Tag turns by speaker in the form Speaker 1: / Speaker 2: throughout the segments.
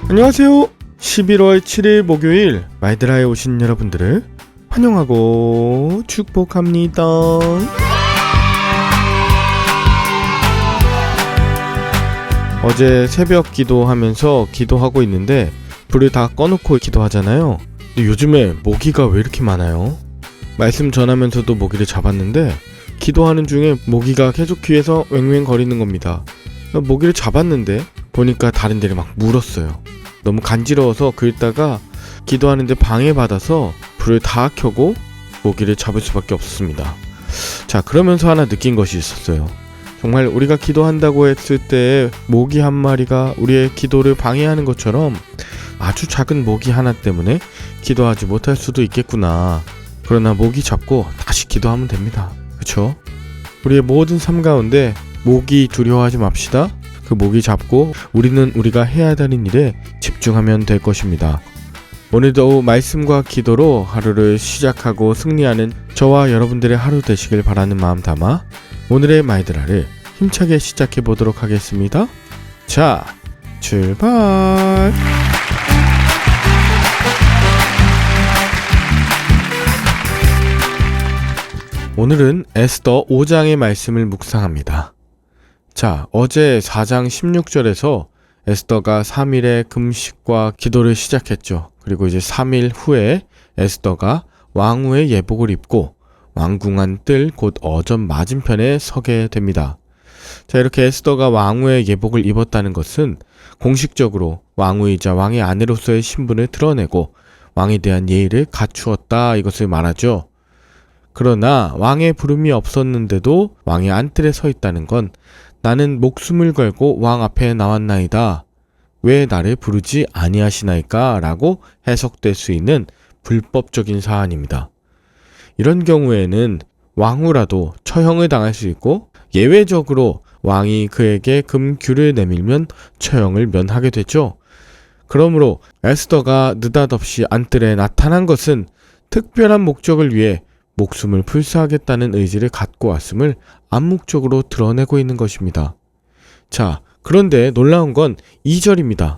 Speaker 1: 안녕하세요. 11월 7일 목요일 마이드라에 오신 여러분들을 환영하고 축복합니다. 어제 새벽 기도하면서 기도하고 있는데 불을 다 꺼놓고 기도하잖아요. 근데 요즘에 모기가 왜 이렇게 많아요? 말씀 전하면서도 모기를 잡았는데 기도하는 중에 모기가 계속 귀에서 왱왱 거리는 겁니다. 모기를 잡았는데 보니까 다른 데를 막 물었어요. 너무 간지러워서 긁다가 기도하는데 방해받아서 불을 다 켜고 모기를 잡을 수밖에 없었습니다. 자, 그러면서 하나 느낀 것이 있었어요. 정말 우리가 기도한다고 했을 때 모기 한 마리가 우리의 기도를 방해하는 것처럼 아주 작은 모기 하나 때문에 기도하지 못할 수도 있겠구나. 그러나 모기 잡고 다시 기도하면 됩니다. 그쵸? 우리의 모든 삶 가운데 모기 두려워하지 맙시다. 그 모기 잡고 우리는 우리가 해야 되는 일에 집중하면 될 것입니다. 오늘도 말씀과 기도로 하루를 시작하고 승리하는 저와 여러분들의 하루 되시길 바라는 마음 담아 오늘의 마이드라를 힘차게 시작해 보도록 하겠습니다. 자, 출발! 오늘은 에스더 5장의 말씀을 묵상합니다. 자, 어제 4장 16절에서 에스더가 3일의 금식과 기도를 시작했죠. 그리고 이제 3일 후에 에스더가 왕후의 예복을 입고 왕궁안 뜰 곧 어전 맞은편에 서게 됩니다. 자, 이렇게 에스더가 왕후의 예복을 입었다는 것은 공식적으로 왕후이자 왕의 아내로서의 신분을 드러내고 왕에 대한 예의를 갖추었다, 이것을 말하죠. 그러나 왕의 부름이 없었는데도 왕의 안뜰에 서 있다는 건 나는 목숨을 걸고 왕 앞에 나왔나이다. 왜 나를 부르지 아니하시나이까? 라고 해석될 수 있는 불법적인 사안입니다. 이런 경우에는 왕후라도 처형을 당할 수 있고 예외적으로 왕이 그에게 금규를 내밀면 처형을 면하게 되죠. 그러므로 에스더가 느닷없이 안뜰에 나타난 것은 특별한 목적을 위해 목숨을 불사하겠다는 의지를 갖고 왔음을 암묵적으로 드러내고 있는 것입니다. 자, 그런데 놀라운 건 2절입니다.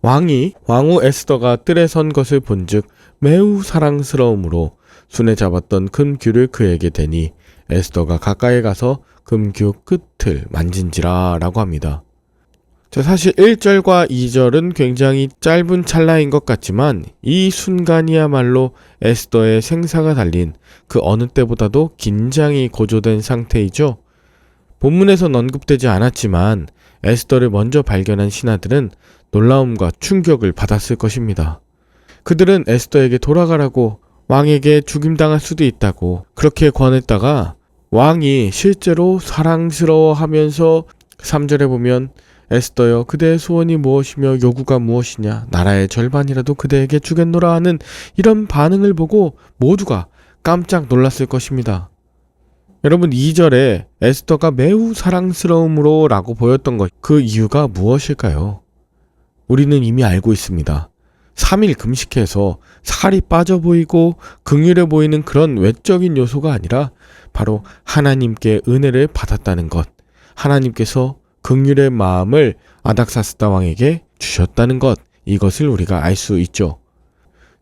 Speaker 1: 왕이 왕후 에스더가 뜰에 선 것을 본즉 매우 사랑스러움으로 손에 잡았던 금규를 그에게 대니 에스더가 가까이 가서 금규 끝을 만진지라 라고 합니다. 자, 사실 1절과 2절은 굉장히 짧은 찰나인 것 같지만 이 순간이야말로 에스더의 생사가 달린 그 어느 때보다도 긴장이 고조된 상태이죠. 본문에선 언급되지 않았지만 에스더를 먼저 발견한 신하들은 놀라움과 충격을 받았을 것입니다. 그들은 에스더에게 돌아가라고, 왕에게 죽임당할 수도 있다고 그렇게 권했다가 왕이 실제로 사랑스러워하면서 3절에 보면 에스더여, 그대의 소원이 무엇이며 요구가 무엇이냐, 나라의 절반이라도 그대에게 주겠노라 하는 이런 반응을 보고 모두가 깜짝 놀랐을 것입니다. 여러분, 2절에 에스더가 매우 사랑스러움으로 라고 보였던 것, 그 이유가 무엇일까요? 우리는 이미 알고 있습니다. 3일 금식해서 살이 빠져 보이고 긍휼해 보이는 그런 외적인 요소가 아니라 바로 하나님께 은혜를 받았다는 것, 하나님께서 긍휼의 마음을 아닥사스다 왕에게 주셨다는 것, 이것을 우리가 알 수 있죠.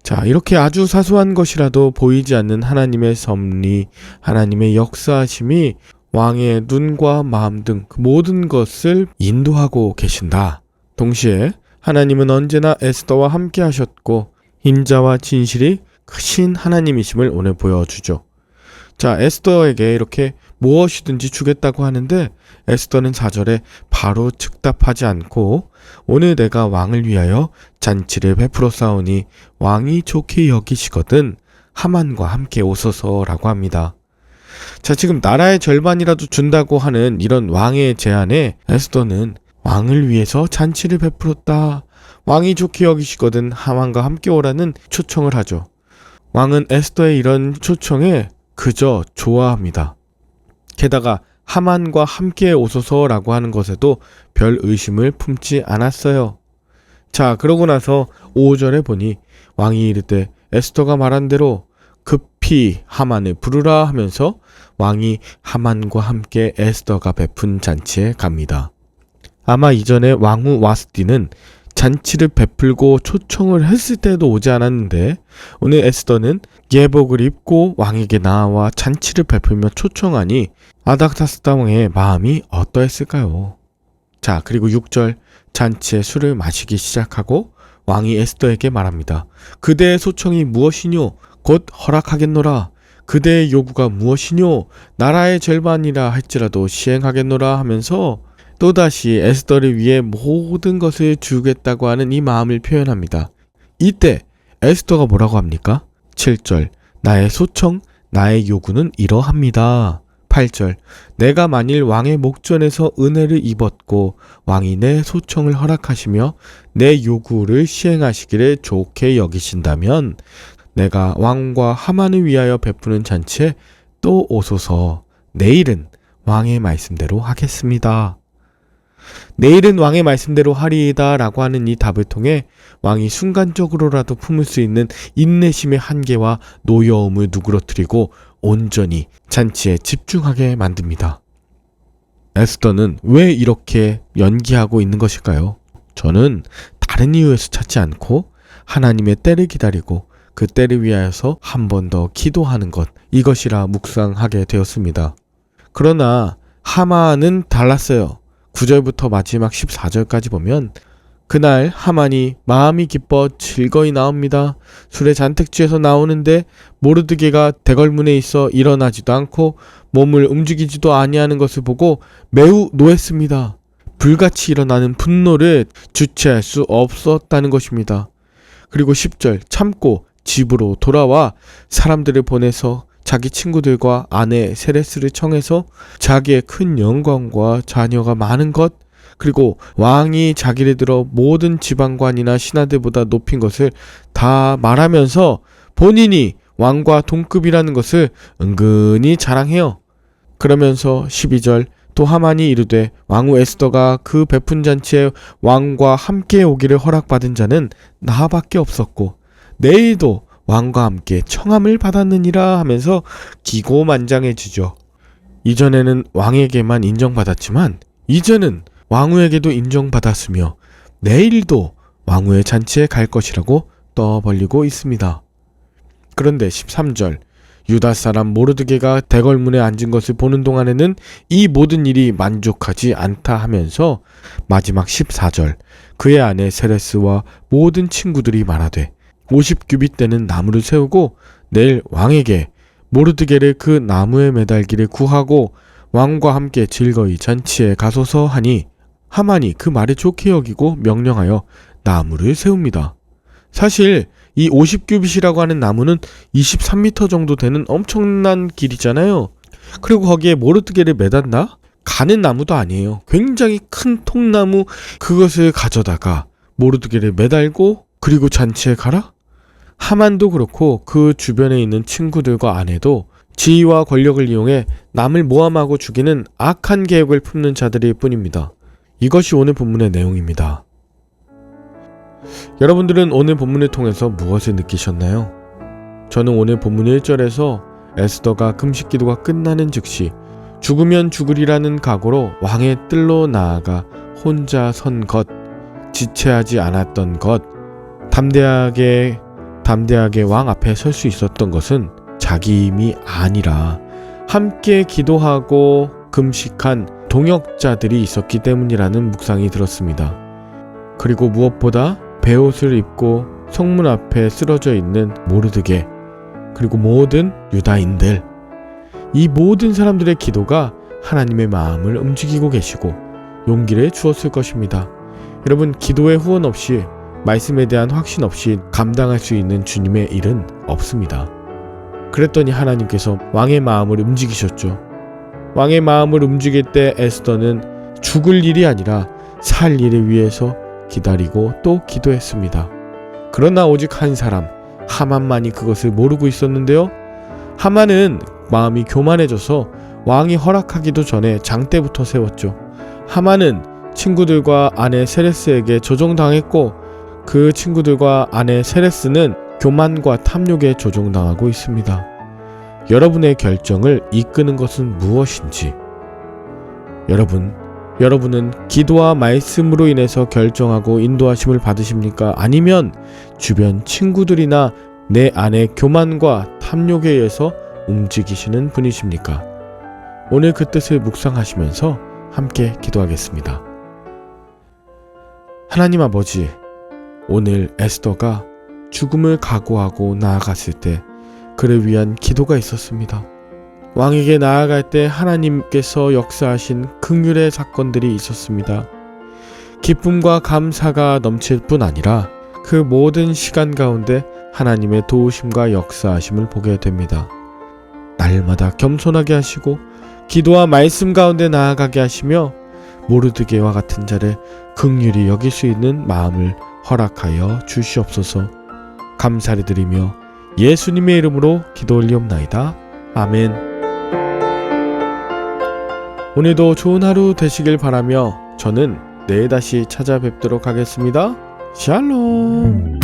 Speaker 1: 자, 이렇게 아주 사소한 것이라도 보이지 않는 하나님의 섭리, 하나님의 역사하심이 왕의 눈과 마음 등 그 모든 것을 인도하고 계신다. 동시에 하나님은 언제나 에스더와 함께 하셨고 인자와 진실이 크신 하나님이심을 오늘 보여주죠. 자, 에스더에게 이렇게 무엇이든지 주겠다고 하는데 에스더는 4절에 바로 즉답하지 않고 오늘 내가 왕을 위하여 잔치를 베풀어 싸우니 왕이 좋게 여기시거든 하만과 함께 오소서라고 합니다. 자, 지금 나라의 절반이라도 준다고 하는 이런 왕의 제안에 에스더는 왕을 위해서 잔치를 베풀었다, 왕이 좋게 여기시거든 하만과 함께 오라는 초청을 하죠. 왕은 에스더의 이런 초청에 그저 좋아합니다. 게다가 하만과 함께 오소서라고 하는 것에도 별 의심을 품지 않았어요. 자, 그러고 나서 5절에 보니 왕이 이르되 에스더가 말한 대로 급히 하만을 부르라 하면서 왕이 하만과 함께 에스더가 베푼 잔치에 갑니다. 아마 이전에 왕후 와스디는 잔치를 베풀고 초청을 했을 때도 오지 않았는데 오늘 에스더는 예복을 입고 왕에게 나와 잔치를 베풀며 초청하니 아닥사스다 왕의 마음이 어떠했을까요? 자, 그리고 6절 잔치에 술을 마시기 시작하고 왕이 에스더에게 말합니다. 그대의 소청이 무엇이뇨? 곧 허락하겠노라. 그대의 요구가 무엇이뇨? 나라의 절반이라 할지라도 시행하겠노라 하면서 또다시 에스더를 위해 모든 것을 주겠다고 하는 이 마음을 표현합니다. 이때 에스더가 뭐라고 합니까? 7절 나의 소청, 나의 요구는 이러합니다. 8절 내가 만일 왕의 목전에서 은혜를 입었고 왕이 내 소청을 허락하시며 내 요구를 시행하시기를 좋게 여기신다면 내가 왕과 하만을 위하여 베푸는 잔치에 또 오소서. 내일은 왕의 말씀대로 하겠습니다. 내일은 왕의 말씀대로 하리이다 라고 하는 이 답을 통해 왕이 순간적으로라도 품을 수 있는 인내심의 한계와 노여움을 누그러뜨리고 온전히 잔치에 집중하게 만듭니다. 에스더는 왜 이렇게 연기하고 있는 것일까요? 저는 다른 이유에서 찾지 않고 하나님의 때를 기다리고 그 때를 위하여서 한 번 더 기도하는 것, 이것이라 묵상하게 되었습니다. 그러나 하만은 달랐어요. 9절부터 마지막 14절까지 보면 그날 하만이 마음이 기뻐 즐거이 나옵니다. 술에 잔뜩 취해서 나오는데 모르드게가 대궐문에 있어 일어나지도 않고 몸을 움직이지도 아니하는 것을 보고 매우 노했습니다. 불같이 일어나는 분노를 주체할 수 없었다는 것입니다. 그리고 10절 참고 집으로 돌아와 사람들을 보내서 자기 친구들과 아내 세레스를 청해서 자기의 큰 영광과 자녀가 많은 것, 그리고 왕이 자기를 들어 모든 지방관이나 신하들보다 높인 것을 다 말하면서 본인이 왕과 동급이라는 것을 은근히 자랑해요. 그러면서 12절 또 하만이 이르되 왕후 에스더가 그 베푼 잔치에 왕과 함께 오기를 허락받은 자는 나밖에 없었고 내일도 왕과 함께 청함을 받았느니라 하면서 기고만장해지죠. 이전에는 왕에게만 인정받았지만 이제는 왕후에게도 인정받았으며 내일도 왕후의 잔치에 갈 것이라고 떠벌리고 있습니다. 그런데 13절 유다 사람 모르드게가 대궐문에 앉은 것을 보는 동안에는 이 모든 일이 만족하지 않다 하면서 마지막 14절 그의 아내 세레스와 모든 친구들이 말하되 50규빗 되는 나무를 세우고 내일 왕에게 모르드게를 그 나무에 매달기를 구하고 왕과 함께 즐거이 잔치에 가소서 하니 하만이 그 말을 좋게 여기고 명령하여 나무를 세웁니다. 사실 이 50규빗이라고 하는 나무는 23m 정도 되는 엄청난 길이잖아요. 그리고 거기에 모르드게를 매단다? 가는 나무도 아니에요. 굉장히 큰 통나무 그것을 가져다가 모르드게를 매달고 그리고 잔치에 가라? 하만도 그렇고 그 주변에 있는 친구들과 아내도 지위와 권력을 이용해 남을 모함하고 죽이는 악한 계획을 품는 자들일 뿐입니다. 이것이 오늘 본문의 내용입니다. 여러분들은 오늘 본문을 통해서 무엇을 느끼셨나요? 저는 오늘 본문 1절에서 에스더가 금식 기도가 끝나는 즉시 죽으면 죽으리라는 각오로 왕의 뜰로 나아가 혼자 선 것, 지체하지 않았던 것, 담대하게 왕 앞에 설 수 있었던 것은 자기 힘이 아니라 함께 기도하고 금식한 동역자들이 있었기 때문이라는 묵상이 들었습니다. 그리고 무엇보다 베옷을 입고 성문 앞에 쓰러져 있는 모르드게, 그리고 모든 유다인들, 이 모든 사람들의 기도가 하나님의 마음을 움직이고 계시고 용기를 주었을 것입니다. 여러분, 기도의 후원 없이, 말씀에 대한 확신 없이 감당할 수 있는 주님의 일은 없습니다. 그랬더니 하나님께서 왕의 마음을 움직이셨죠. 왕의 마음을 움직일 때 에스더는 죽을 일이 아니라 살 일을 위해서 기다리고 또 기도했습니다. 그러나 오직 한 사람, 하만만이 그것을 모르고 있었는데요. 하만은 마음이 교만해져서 왕이 허락하기도 전에 장대부터 세웠죠. 하만은 친구들과 아내 세레스에게 조종당했고 그 친구들과 아내 세레스는 교만과 탐욕에 조종당하고 있습니다. 여러분의 결정을 이끄는 것은 무엇인지, 여러분, 여러분은 기도와 말씀으로 인해서 결정하고 인도하심을 받으십니까? 아니면 주변 친구들이나 내 안의 교만과 탐욕에 의해서 움직이시는 분이십니까? 오늘 그 뜻을 묵상하시면서 함께 기도하겠습니다. 하나님 아버지, 오늘 에스더가 죽음을 각오하고 나아갔을 때 그를 위한 기도가 있었습니다. 왕에게 나아갈 때 하나님께서 역사하신 긍휼의 사건들이 있었습니다. 기쁨과 감사가 넘칠 뿐 아니라 그 모든 시간 가운데 하나님의 도우심과 역사하심을 보게 됩니다. 날마다 겸손하게 하시고 기도와 말씀 가운데 나아가게 하시며 모르드게와 같은 자를 긍휼히 여길 수 있는 마음을 허락하여 주시옵소서. 감사를 드리며 예수님의 이름으로 기도 올리옵나이다. 아멘. 오늘도 좋은 하루 되시길 바라며 저는 내일 다시 찾아뵙도록 하겠습니다. 샬롬.